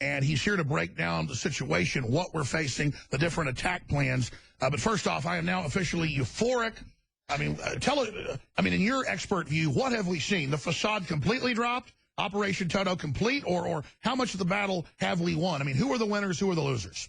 and he's here to break down the situation, what we're facing, the different attack plans. But first off, I am now officially euphoric. I mean, in your expert view, what have we seen? The facade completely dropped? Operation Toto complete? Or how much of the battle have we won? I mean, who are the winners? Who are the losers?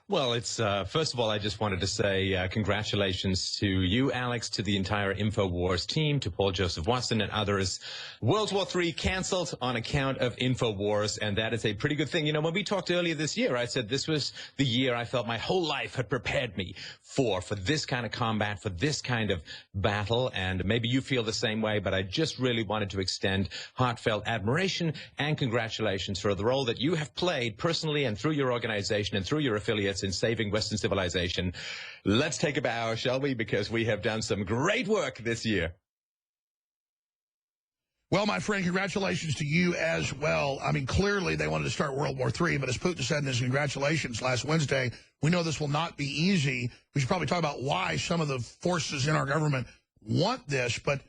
Well, it's first of all, I just wanted to say congratulations to you, Alex, to the entire InfoWars team, to Paul Joseph Watson and others. World War III canceled on account of InfoWars, and that is a pretty good thing. You know, when we talked earlier this year, I said this was the year I felt my whole life had prepared me for this kind of combat, for this kind of battle, and maybe you feel the same way, but I just really wanted to extend heartfelt admiration and congratulations for the role that you have played personally and through your organization and through your affiliates in saving Western civilization. Let's take a bow, shall we? Because we have done some great work this year. Well, my friend, congratulations to you as well. I mean, clearly they wanted to start World War III, but as Putin said in his congratulations last Wednesday, we know this will not be easy. We should probably talk about why some of the forces in our government want this, but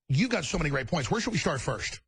you got so many great points. Where should we start first?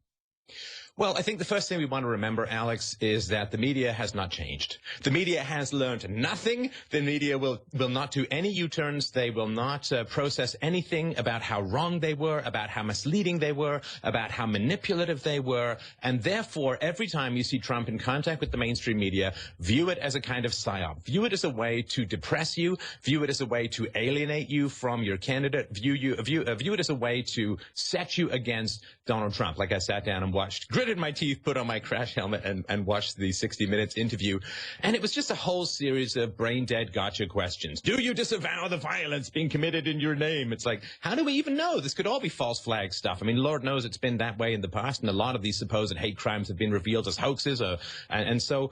Well, I think the first thing we want to remember, Alex, is that the media has not changed. The media has learned nothing. The media will not do any U-turns. They will not process anything about how wrong they were, about how misleading they were, about how manipulative they were. And therefore, every time you see Trump in contact with the mainstream media, view it as a kind of psyop. View it as a way to depress you. View it as a way to alienate you from your candidate. View it as a way to set you against Donald Trump. Like I sat down and watched, gritted my teeth, put on my crash helmet, and watched the 60 Minutes interview. And it was just a whole series of brain-dead gotcha questions. Do you disavow the violence being committed in your name? It's like, how do we even know? This could all be false flag stuff. I mean, Lord knows it's been that way in the past, and a lot of these supposed hate crimes have been revealed as hoaxes. And so,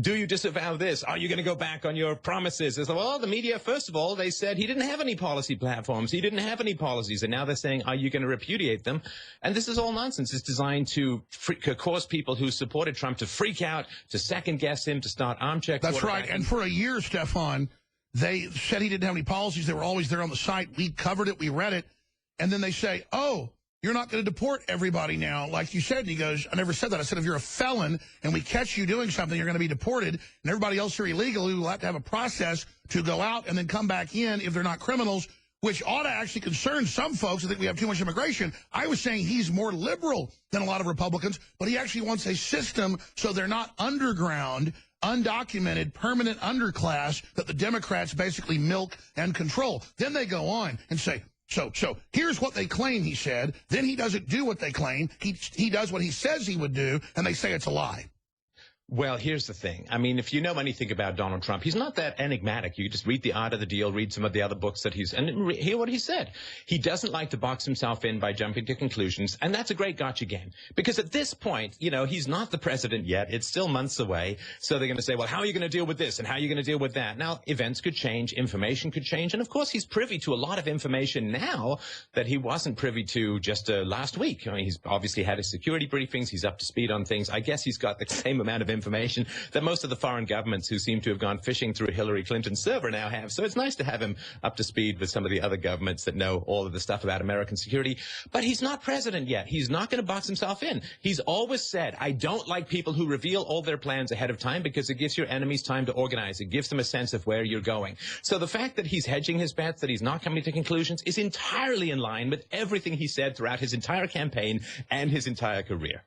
do you disavow this? Are you going to go back on your promises? It's like, well, the media, first of all, they said he didn't have any policy platforms. He didn't have any policies. And now they're saying, are you going to repudiate them? And this is all nonsense. It's designed to cause people who supported Trump to freak out, to second-guess him, to start armchair. That's right. And for a year, Stefan, they said he didn't have any policies. They were always there on the site. We covered it. We read it. And then they say, oh, you're not going to deport everybody now, like you said. And he goes, I never said that. I said, if you're a felon and we catch you doing something, you're going to be deported. And everybody else are illegal. Who will have to have a process to go out and then come back in if they're not criminals, which ought to actually concern some folks. I think we have too much immigration. I was saying he's more liberal than a lot of Republicans, but he actually wants a system so they're not underground, undocumented, permanent underclass that the Democrats basically milk and control. Then they go on and say, so here's what they claim he said. Then he doesn't do what they claim. He does what he says he would do, and they say it's a lie. Well, here's the thing. I mean, if you know anything about Donald Trump, he's not that enigmatic. You just read The Art of the Deal, read some of the other books that and hear what he said. He doesn't like to box himself in by jumping to conclusions, and that's a great gotcha game. Because at this point, you know, he's not the president yet. It's still months away. So they're going to say, well, how are you going to deal with this, and how are you going to deal with that? Now, events could change, information could change, and of course, he's privy to a lot of information now that he wasn't privy to just last week. I mean, he's obviously had his security briefings. He's up to speed on things. I guess he's got the same amount of information that most of the foreign governments who seem to have gone fishing through Hillary Clinton's server now have. So it's nice to have him up to speed with some of the other governments that know all of the stuff about American security. But he's not president yet. He's not going to box himself in. He's always said, I don't like people who reveal all their plans ahead of time because it gives your enemies time to organize. It gives them a sense of where you're going. So the fact that he's hedging his bets, that he's not coming to conclusions, is entirely in line with everything he said throughout his entire campaign and his entire career.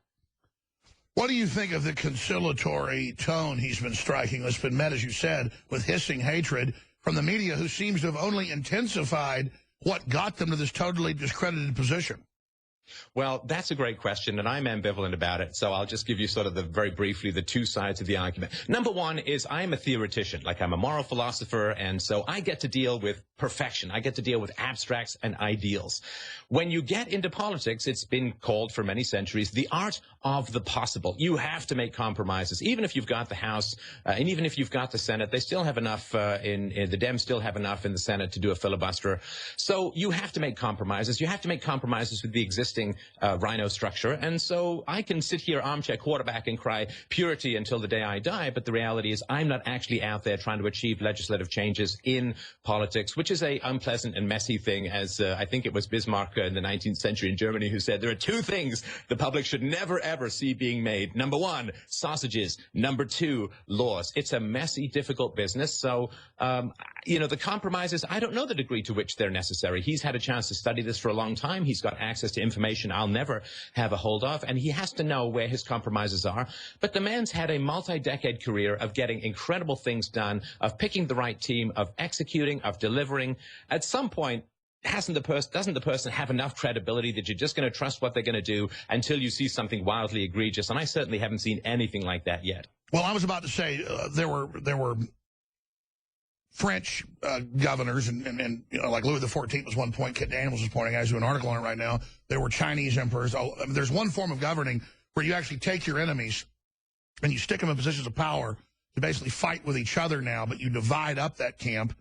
What do you think of the conciliatory tone he's been striking? It's been met, as you said, with hissing hatred from the media, who seems to have only intensified what got them to this totally discredited position. Well, that's a great question, and I'm ambivalent about it, so I'll just give you sort of very briefly the two sides of the argument. Number one is I'm a theoretician, like I'm a moral philosopher, and so I get to deal with perfection. I get to deal with abstracts and ideals. When you get into politics, it's been called for many centuries the art of the possible. You have to make compromises. Even if you've got the House, and even if you've got the Senate, they still have enough, the Dems still have enough in the Senate to do a filibuster. So you have to make compromises. You have to make compromises with the existing existing rhino structure. And so I can sit here armchair quarterback and cry purity until the day I die, but the reality is I'm not actually out there trying to achieve legislative changes in politics, which is a unpleasant and messy thing, as I think it was Bismarck in the 19th century in Germany who said there are two things the public should never, ever see being made. Number one, sausages. Number two, laws. It's a messy, difficult business. So, the compromises, I don't know the degree to which they're necessary. He's had a chance to study this for a long time. He's got access to information I'll never have a hold of, and he has to know where his compromises are. But the man's had a multi-decade career of getting incredible things done, of picking the right team, of executing, of delivering. At some point, doesn't the person have enough credibility that you're just going to trust what they're going to do until you see something wildly egregious? And I certainly haven't seen anything like that yet. Well, I was about to say there were French governors, and like Louis XIV was one point. Kit Daniels is pointing out, as an article on it right now. There were Chinese emperors. There's one form of governing where you actually take your enemies and you stick them in positions of power to basically fight with each other now, but you divide up that camp.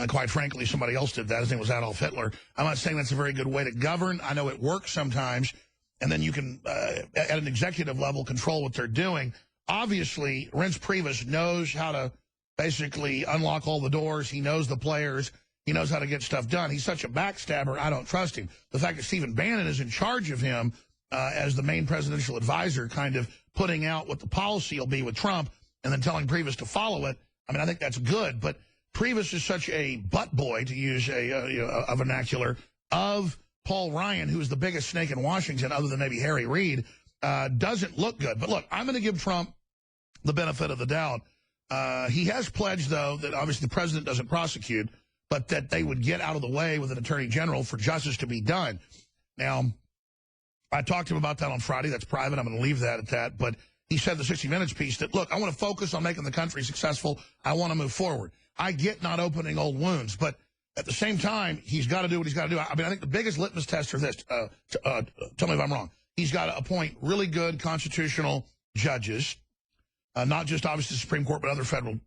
Quite frankly, somebody else did that. His name was Adolf Hitler. I'm not saying that's a very good way to govern. I know it works sometimes, and then you can, at an executive level, control what they're doing. Obviously, Reince Priebus knows how to basically unlock all the doors. He knows the players. He knows how to get stuff done. He's such a backstabber, I don't trust him. The fact that Stephen Bannon is in charge of him as the main presidential advisor, kind of putting out what the policy will be with Trump and then telling Priebus to follow it, I mean, I think that's good. But Priebus is such a butt boy, to use a vernacular, of Paul Ryan, who is the biggest snake in Washington, other than maybe Harry Reid, doesn't look good. But look, I'm going to give Trump the benefit of the doubt. He has pledged, though, that obviously the president doesn't prosecute, but that they would get out of the way with an attorney general for justice to be done. Now, I talked to him about that on Friday. That's private. I'm going to leave that at that. But he said in the 60 Minutes piece that, look, I want to focus on making the country successful. I want to move forward. I get not opening old wounds, but at the same time, he's got to do what he's got to do. I mean, I think the biggest litmus test for this, tell me if I'm wrong, he's got to appoint really good constitutional judges, not just obviously the Supreme Court, but other federal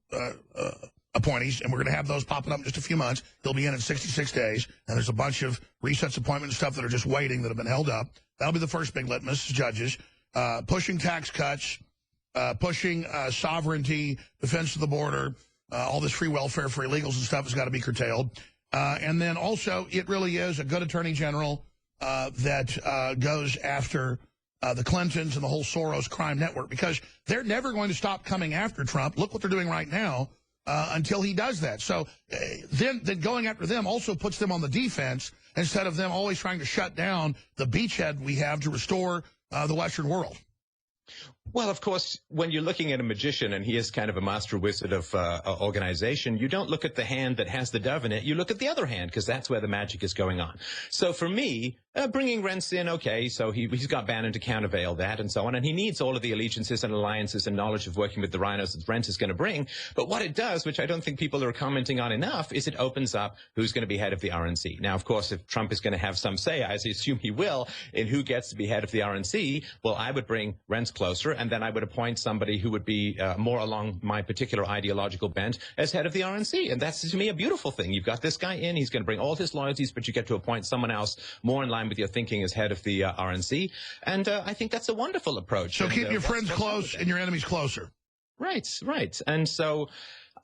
appointees, and we're going to have those popping up in just a few months. He'll be in 66 days, and there's a bunch of resets, appointments, stuff that are just waiting that have been held up. That'll be the first big litmus, judges. Pushing tax cuts, pushing sovereignty, defense of the border, all this free welfare for illegals and stuff has got to be curtailed. And then also, it really is a good attorney general that goes after the Clintons and the whole Soros crime network, because they're never going to stop coming after Trump. Look what they're doing right now until he does that. So then going after them also puts them on the defense instead of them always trying to shut down the beachhead we have to restore the Western world. Well, of course, when you're looking at a magician and he is kind of a master wizard of organization, you don't look at the hand that has the dove in it. You look at the other hand, because that's where the magic is going on. So for me, bringing Reince in, okay, so he's got Bannon to countervail that and so on, and he needs all of the allegiances and alliances and knowledge of working with the rhinos that Reince is going to bring. But what it does, which I don't think people are commenting on enough, is it opens up who's going to be head of the RNC. Now, of course, if Trump is going to have some say, as I assume he will, in who gets to be head of the RNC, well, I would bring Reince closer, and then I would appoint somebody who would be more along my particular ideological bent as head of the RNC. And that's, to me, a beautiful thing. You've got this guy in, he's going to bring all his loyalties, but you get to appoint someone else more in line with your thinking as head of the RNC. And I think that's a wonderful approach. So keep your friends close and your enemies closer. Right, right. And so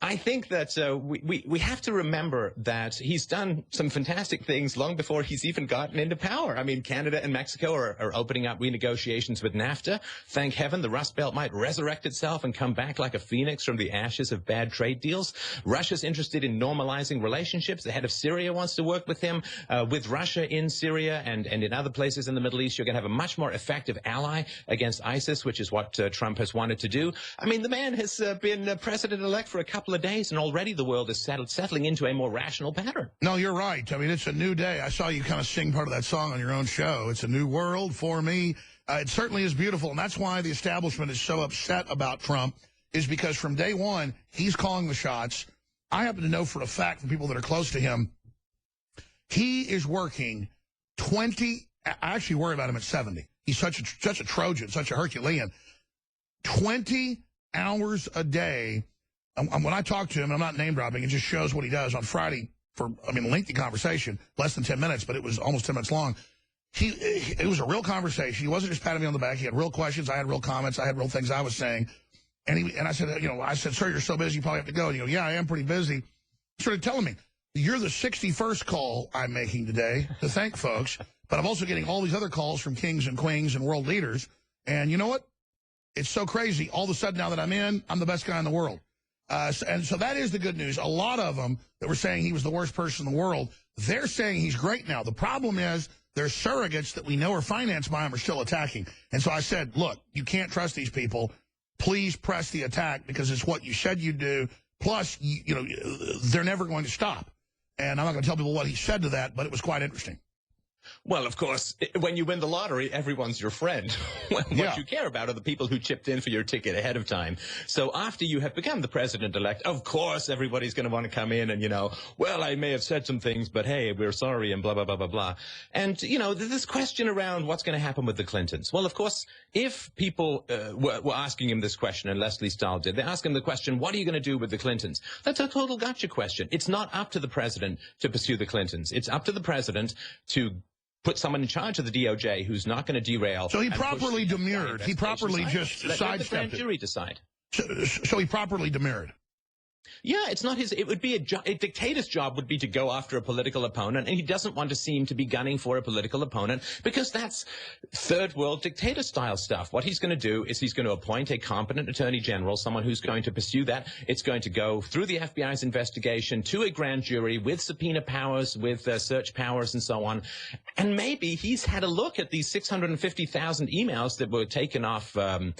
I think that we have to remember that he's done some fantastic things long before he's even gotten into power. I mean, Canada and Mexico are opening up renegotiations with NAFTA. Thank heaven the Rust Belt might resurrect itself and come back like a phoenix from the ashes of bad trade deals. Russia's interested in normalizing relationships. The head of Syria wants to work with him. With Russia in Syria and in other places in the Middle East, you're going to have a much more effective ally against ISIS, which is what Trump has wanted to do. I mean, the man has been president-elect for a couple of days, and already the world is settling into a more rational pattern. No, you're right. I mean, it's a new day. I saw you kind of sing part of that song on your own show. It's a new world for me. It certainly is beautiful, and that's why the establishment is so upset about Trump, is because from day one, he's calling the shots. I happen to know for a fact from people that are close to him, he is working 20, I actually worry about him at 70. He's such a Trojan, such a Herculean. 20 hours a day. When I talk to him, and I'm not name dropping, it just shows what he does on Friday for, I mean, a lengthy conversation, less than 10 minutes, but it was almost 10 minutes long. it was a real conversation. He wasn't just patting me on the back. He had real questions. I had real comments. I had real things I was saying. And I said, sir, you're so busy, you probably have to go. And he goes, yeah, I am pretty busy. He started telling me, you're the 61st call I'm making today to thank folks, but I'm also getting all these other calls from kings and queens and world leaders. And you know what? It's so crazy. All of a sudden, now that I'm in, I'm the best guy in the world. And so that is the good news. A lot of them that were saying he was the worst person in the world, they're saying he's great now. The problem is there's surrogates that we know are financed by him are still attacking. And so I said, look, you can't trust these people. Please press the attack because it's what you said you'd do. Plus, they're never going to stop. And I'm not going to tell people what he said to that, but it was quite interesting. Well, of course, when you win the lottery, everyone's your friend. What you care about are the people who chipped in for your ticket ahead of time. So after you have become the president-elect, of course, everybody's going to want to come in and, well, I may have said some things, but hey, we're sorry and blah, blah, blah, blah, blah. And, this question around what's going to happen with the Clintons. Well, of course, if people were asking him this question, and Leslie Stahl did, they asked him the question, what are you going to do with the Clintons? That's a total gotcha question. It's not up to the president to pursue the Clintons. It's up to the president to put someone in charge of the DOJ who's not going to derail. So he properly demurred. He properly just sidestepped it. Let the grand jury decide. So he properly demurred. Yeah, it's not his. It would be a dictator's job would be to go after a political opponent, and he doesn't want to seem to be gunning for a political opponent because that's third world dictator style stuff. What he's going to do is he's going to appoint a competent attorney general, someone who's going to pursue that. It's going to go through the FBI's investigation to a grand jury with subpoena powers, with search powers, and so on. And maybe he's had a look at these 650,000 emails that were taken off the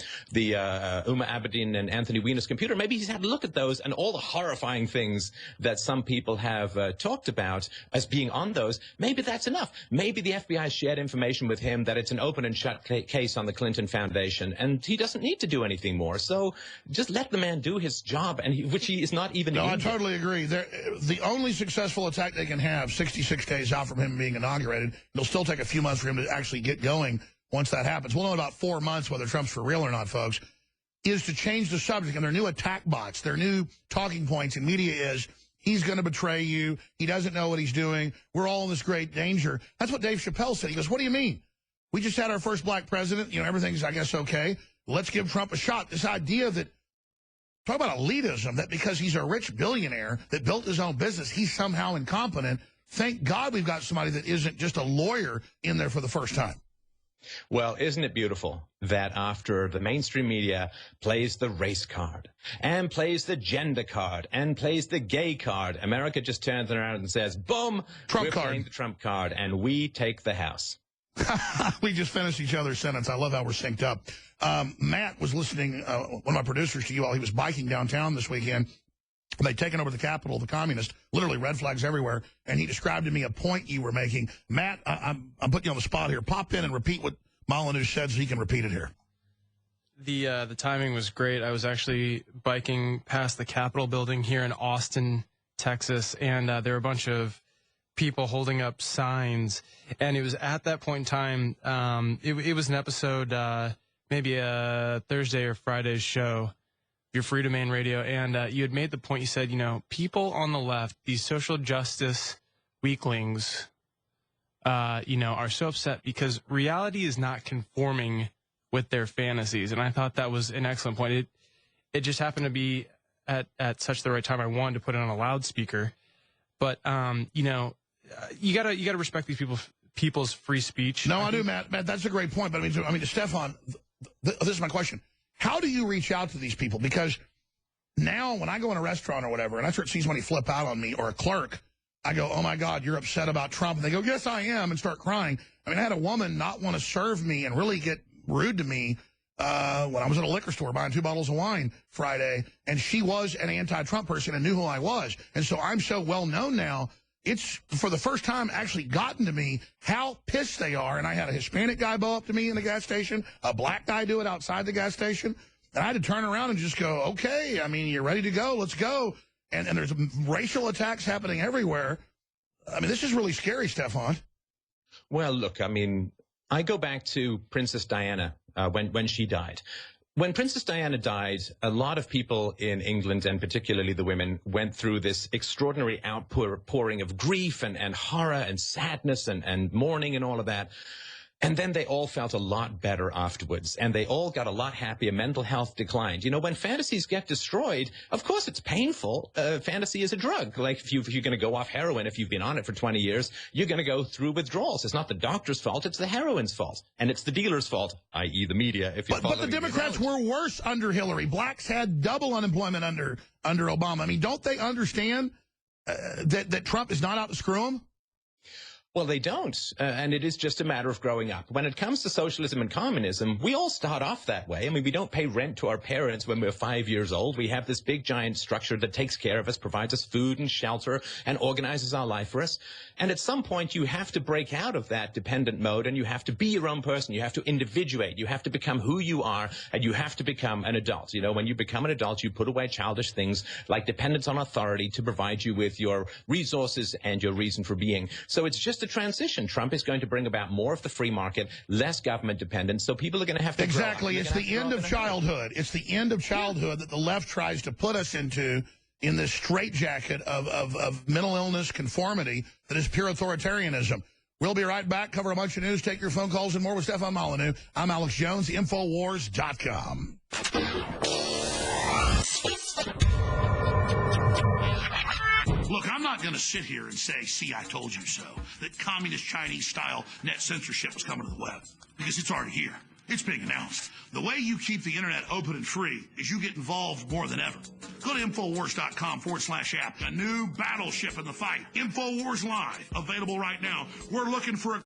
Uma Abedin and Anthony Weiner's computer. Maybe he's had a look at those and all the horrifying things that some people have talked about as being on those. Maybe that's enough. Maybe the FBI shared information with him that it's an open and shut case on the Clinton Foundation, and he doesn't need to do anything more. So just let the man do his job, and which he is not even. No, I totally agree. The only successful attack they can have, 66 days out from him being inaugurated, it'll still take a few months for him to actually get going once that happens. We'll know in about 4 months whether Trump's for real or not, folks, is to change the subject. And their new attack bots, their new talking points in media is, he's going to betray you. He doesn't know what he's doing. We're all in this great danger. That's what Dave Chappelle said. He goes, what do you mean? We just had our first black president. Everything's, I guess, okay. Let's give Trump a shot. This idea that, talk about elitism, that because he's a rich billionaire that built his own business, he's somehow incompetent. Thank God we've got somebody that isn't just a lawyer in there for the first time. Well, isn't it beautiful that after the mainstream media plays the race card and plays the gender card and plays the gay card, America just turns around and says, boom, Trump we're card. playing the Trump card, and we take the House. We just finished each other's sentence. I love how we're synced up. Matt was listening, one of my producers, to you while he was biking downtown this weekend. They'd taken over the Capitol, the communists, literally red flags everywhere, and he described to me a point you were making. Matt, I'm putting you on the spot here. Pop in and repeat what Molyneux said so he can repeat it here. The timing was great. I was actually biking past the Capitol building here in Austin, Texas, and there were a bunch of people holding up signs, and it was at that point in time, it was an episode, maybe a Thursday or Friday show, your Free Domain Radio, and you had made the point, you said, people on the left, these social justice weaklings, are so upset because reality is not conforming with their fantasies. And I thought that was an excellent point. It just happened to be at such the right time. I wanted to put it on a loudspeaker, but you gotta respect these people's free speech. No, I do, Matt. Matt, that's a great point. But I mean, Stefan, this is my question. How do you reach out to these people? Because now when I go in a restaurant or whatever, and I start seeing somebody flip out on me or a clerk, I go, oh, my God, you're upset about Trump. And they go, yes, I am, and start crying. I mean, I had a woman not want to serve me and really get rude to me when I was at a liquor store buying 2 bottles of wine Friday, and she was an anti-Trump person and knew who I was. And so I'm so well-known now, it's, for the first time, actually gotten to me how pissed they are. And I had a Hispanic guy bow up to me in the gas station, a black guy do it outside the gas station. And I had to turn around and just go, okay, I mean, you're ready to go, let's go. And there's racial attacks happening everywhere. I mean, this is really scary, Stefan. Well, look, I mean, I go back to Princess Diana when she died. When Princess Diana died, a lot of people in England, and particularly the women, went through this extraordinary outpouring of grief and horror and sadness and mourning and all of that. And then they all felt a lot better afterwards, and they all got a lot happier. Mental health declined. You know, when fantasies get destroyed, of course it's painful. Fantasy is a drug. Like if you're going to go off heroin, if you've been on it for 20 years, you're going to go through withdrawals. It's not the doctor's fault, it's the heroine's fault. And it's the dealer's fault, i.e. the media. If you're But the Democrats were worse under Hillary. Blacks had double unemployment under Obama. I mean, don't they understand that Trump is not out to screw them? Well, they don't, and it is just a matter of growing up. When it comes to socialism and communism, we all start off that way. I mean, we don't pay rent to our parents when we're 5 years old. We have this big, giant structure that takes care of us, provides us food and shelter, and organizes our life for us. And at some point, you have to break out of that dependent mode, and you have to be your own person. You have to individuate. You have to become who you are, and you have to become an adult. You know, when you become an adult, you put away childish things like dependence on authority to provide you with your resources and your reason for being. So it's just a transition. Trump is going to bring about more of the free market, less government dependence, so people are going to have to Exactly. It's the end of childhood. It's the end of childhood that the left tries to put us into in this straitjacket of mental illness conformity that is pure authoritarianism. We'll be right back, cover a bunch of news, take your phone calls and more with Stefan Molyneux. I'm Alex Jones, Infowars.com. Look, I'm not going to sit here and say, see, I told you so, that communist Chinese-style net censorship is coming to the web, because it's already here. It's being announced. The way you keep the internet open and free is you get involved more than ever. Go to Infowars.com/app. A new battleship in the fight. Infowars Live, available right now. We're looking for a